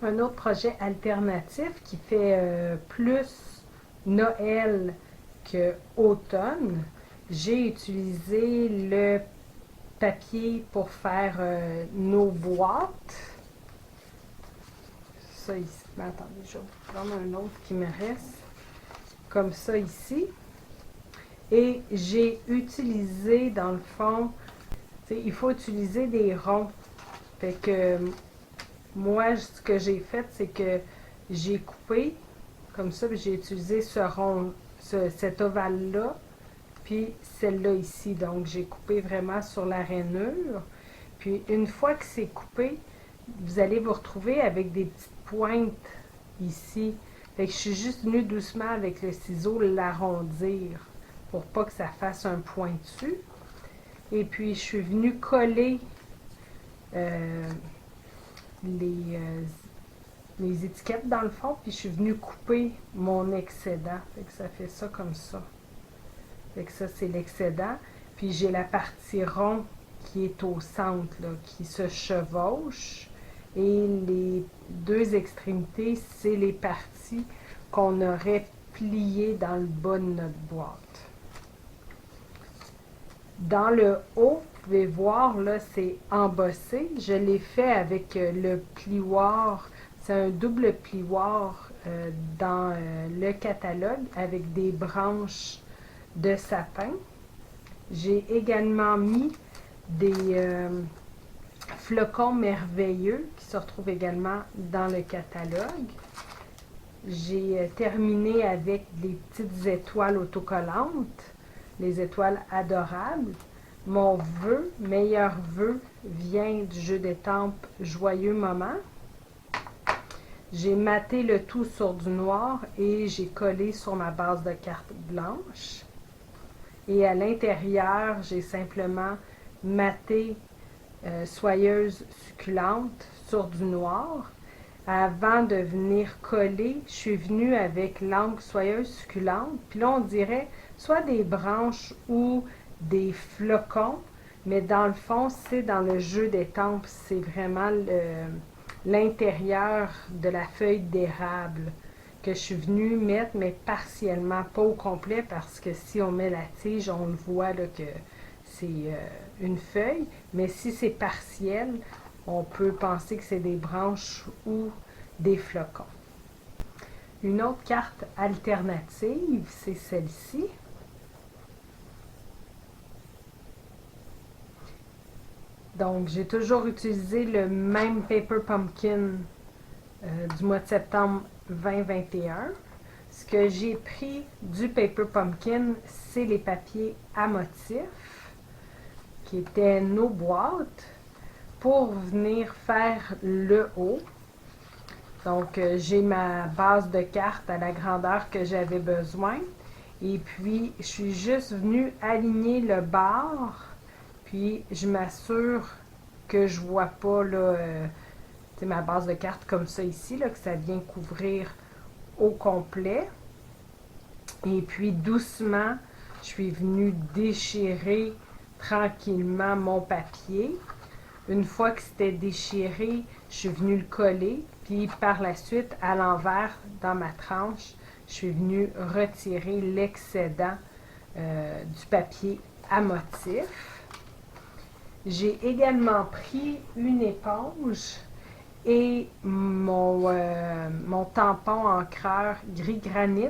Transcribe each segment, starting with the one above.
Un autre projet alternatif qui fait plus Noël que automne, j'ai utilisé le papier pour faire nos boîtes. Ça ici, mais attendez, je vais vous prendre un autre qui me reste. Comme ça ici. Et j'ai utilisé, dans le fond, il faut utiliser des ronds. Fait que moi, ce que j'ai fait, c'est que j'ai coupé comme ça, puis j'ai utilisé ce rond, cet ovale-là, puis celle-là ici. Donc, j'ai coupé vraiment sur la rainure. Puis, une fois que c'est coupé, vous allez vous retrouver avec des petites pointes ici. Fait que je suis juste venue doucement avec le ciseau l'arrondir pour pas que ça fasse un pointu. Et puis, je suis venue coller euh, les, euh, les étiquettes dans le fond, puis je suis venue couper mon excédent. Fait que ça fait ça comme ça. Fait que ça, c'est l'excédent. Puis j'ai la partie rond qui est au centre, là, qui se chevauche. Et les deux extrémités, c'est les parties qu'on aurait pliées dans le bas de notre boîte. Dans le haut, vous pouvez voir, là, c'est embossé. Je l'ai fait avec le plioir. C'est un double plioir dans le catalogue avec des branches de sapin. J'ai également mis des flocons merveilleux qui se retrouvent également dans le catalogue. J'ai terminé avec des petites étoiles autocollantes, les étoiles adorables. Mon vœu, meilleur vœu, vient du jeu d'étampes Joyeux Moment. J'ai matté le tout sur du noir et j'ai collé sur ma base de carte blanche. Et à l'intérieur, j'ai simplement matté Soyeuse Succulente sur du noir. Avant de venir coller, je suis venue avec l'encre Soyeuse Succulente. Puis là, on dirait soit des branches ou des flocons, mais dans le fond, c'est dans le jeu d'étampes, c'est vraiment l'intérieur de la feuille d'érable que je suis venue mettre, mais partiellement, pas au complet, parce que si on met la tige, on le voit là, que c'est une feuille, mais si c'est partiel, on peut penser que c'est des branches ou des flocons. Une autre carte alternative, c'est celle-ci. Donc, j'ai toujours utilisé le même Paper Pumpkin du mois de septembre 2021. Ce que j'ai pris du Paper Pumpkin, c'est les papiers à motifs, qui étaient nos boîtes, pour venir faire le haut. Donc, j'ai ma base de cartes à la grandeur que j'avais besoin. Et puis, je suis juste venue aligner le bord. Puis, je m'assure que je ne vois pas là, ma base de cartes comme ça ici, là, que ça vient couvrir au complet. Et puis, doucement, je suis venue déchirer tranquillement mon papier. Une fois que c'était déchiré, je suis venue le coller. Puis par la suite, à l'envers, dans ma tranche, je suis venue retirer l'excédent du papier à motif. J'ai également pris une éponge et mon tampon encreur gris granit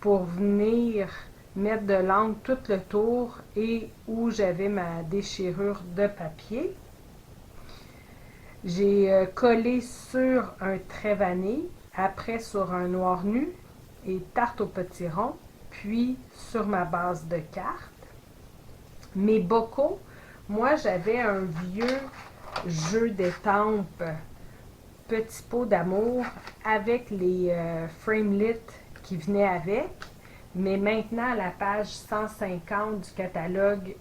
pour venir mettre de l'encre tout le tour et où j'avais ma déchirure de papier. J'ai collé sur un trait vanille, après sur un noir nu et tarte au potiron, puis sur ma base de cartes. Mes bocaux, moi j'avais un vieux jeu d'étampes Petit pot d'amour avec les framelits qui venaient avec, mais maintenant à la page 150 du catalogue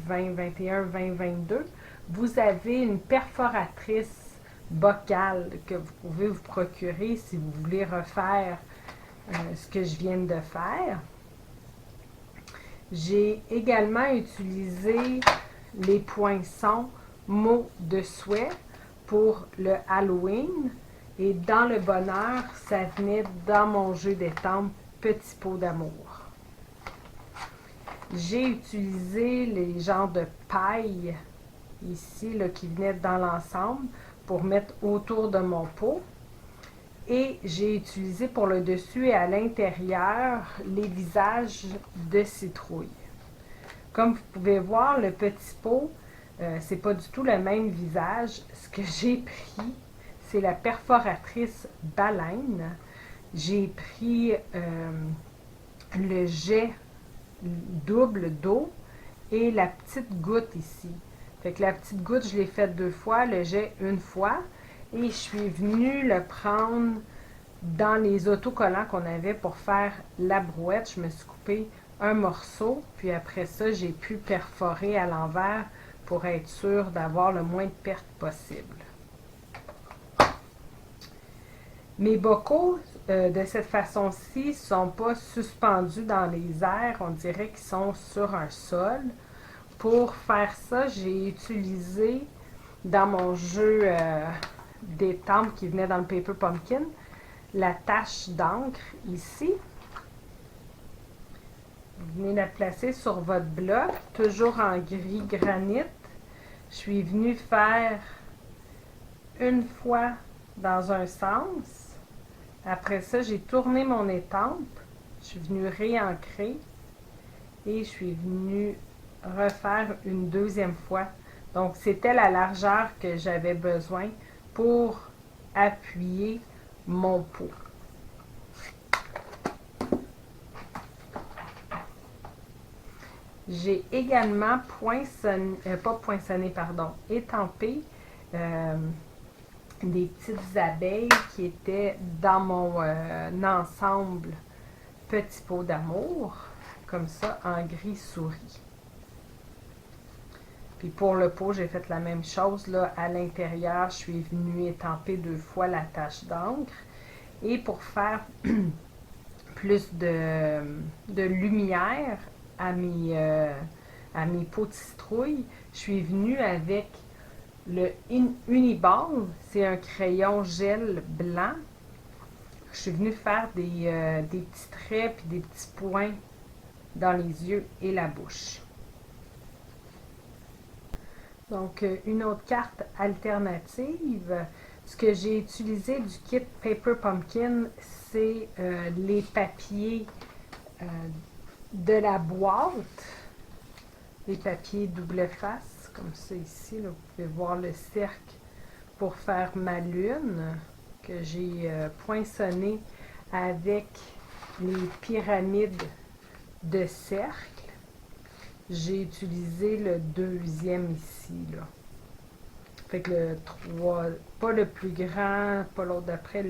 2021-2022, vous avez une perforatrice boccale que vous pouvez vous procurer si vous voulez refaire ce que je viens de faire. J'ai également utilisé les poinçons mots de souhait pour le Halloween Et dans le bonheur, ça venait dans mon jeu d'étampes Petit pot d'amour. J'ai utilisé les genres de paille ici là, qui venaient dans l'ensemble pour mettre autour de mon pot. Et j'ai utilisé pour le dessus et à l'intérieur les visages de citrouille. Comme vous pouvez voir, le petit pot, c'est pas du tout le même visage. Ce que j'ai pris, c'est la perforatrice baleine. J'ai pris le jet double d'eau et la petite goutte ici. Fait que la petite goutte, je l'ai faite 2 fois, le jet une fois. Et je suis venue le prendre dans les autocollants qu'on avait pour faire la brouette. Je me suis coupé un morceau, puis après ça, j'ai pu perforer à l'envers pour être sûr d'avoir le moins de pertes possible. Mes bocaux, de cette façon-ci, ne sont pas suspendus dans les airs. On dirait qu'ils sont sur un sol. Pour faire ça, j'ai utilisé dans mon jeu d'étampes qui venait dans le Paper Pumpkin la tache d'encre ici. Vous venez la placer sur votre bloc, toujours en gris granit. Je suis venue faire une fois dans un sens. Après ça, j'ai tourné mon étampe. Je suis venue réancrer et je suis venue refaire une deuxième fois. Donc, c'était la largeur que j'avais besoin pour appuyer mon pot. J'ai également étampé des petites abeilles qui étaient dans mon ensemble Petit pot d'amour, comme ça, en gris souris. Puis pour le pot, j'ai fait la même chose. Là, à l'intérieur, je suis venue étamper 2 fois la tache d'encre. Et pour faire plus de lumière à mes pots de citrouille, je suis venue avec le Uniball. C'est un crayon gel blanc. Je suis venue faire des petits traits puis des petits points dans les yeux et la bouche. Donc, une autre carte alternative. Ce que j'ai utilisé du kit Paper Pumpkin, c'est les papiers de la boîte, les papiers double face, comme ça ici. Là, vous pouvez voir le cercle pour faire ma lune, que j'ai poinçonné avec les pyramides de cercle. J'ai utilisé le deuxième ici, là. Fait que le 3, pas le plus grand, pas l'autre d'après,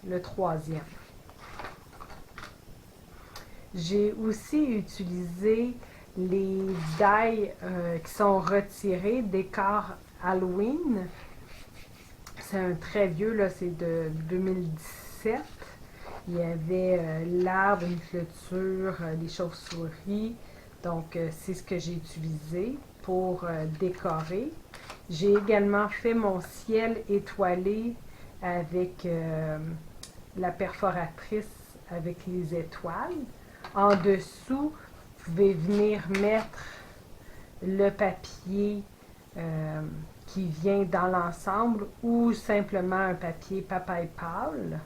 le troisième. J'ai aussi utilisé les die qui sont retirés, décor Halloween. C'est un très vieux, là, c'est de 2017. Il y avait l'arbre, une clôture, des chauves-souris. Donc, c'est ce que j'ai utilisé pour décorer. J'ai également fait mon ciel étoilé avec la perforatrice avec les étoiles. En dessous, vous pouvez venir mettre le papier qui vient dans l'ensemble ou simplement un papier papaye pâle.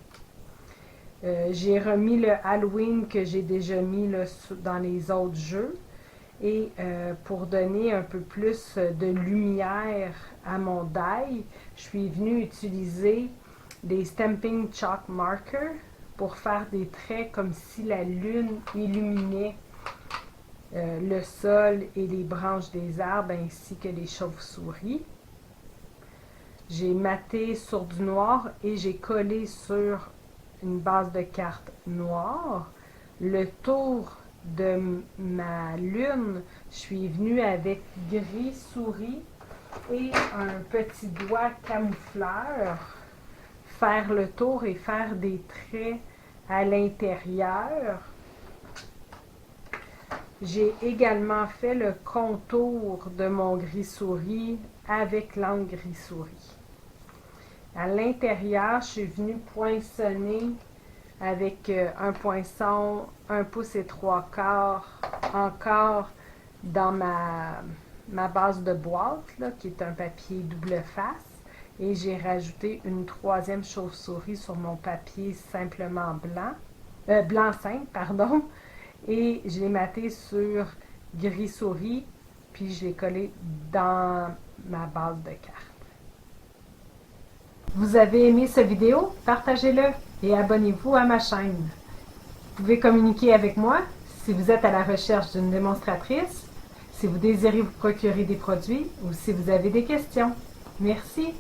J'ai remis le Halloween que j'ai déjà mis là, dans les autres jeux. Et pour donner un peu plus de lumière à mon die, je suis venue utiliser des Stamping Chalk Marker pour faire des traits comme si la lune illuminait le sol et les branches des arbres ainsi que les chauves-souris. J'ai maté sur du noir et j'ai collé sur une base de cartes noire. Le tour de ma lune, je suis venue avec gris souris et un petit doigt camoufleur, faire le tour et faire des traits à l'intérieur. J'ai également fait le contour de mon gris souris avec l'encre gris souris. À l'intérieur, je suis venue poinçonner avec un poinçon 1 pouce et 3/4 encore dans ma base de boîte, là, qui est un papier double face. Et j'ai rajouté une troisième chauve-souris sur mon papier simplement blanc simple, pardon. Et je l'ai maté sur gris souris, puis je l'ai collé dans ma base de cartes. Vous avez aimé cette vidéo? Partagez-le et abonnez-vous à ma chaîne. Vous pouvez communiquer avec moi si vous êtes à la recherche d'une démonstratrice, si vous désirez vous procurer des produits ou si vous avez des questions. Merci.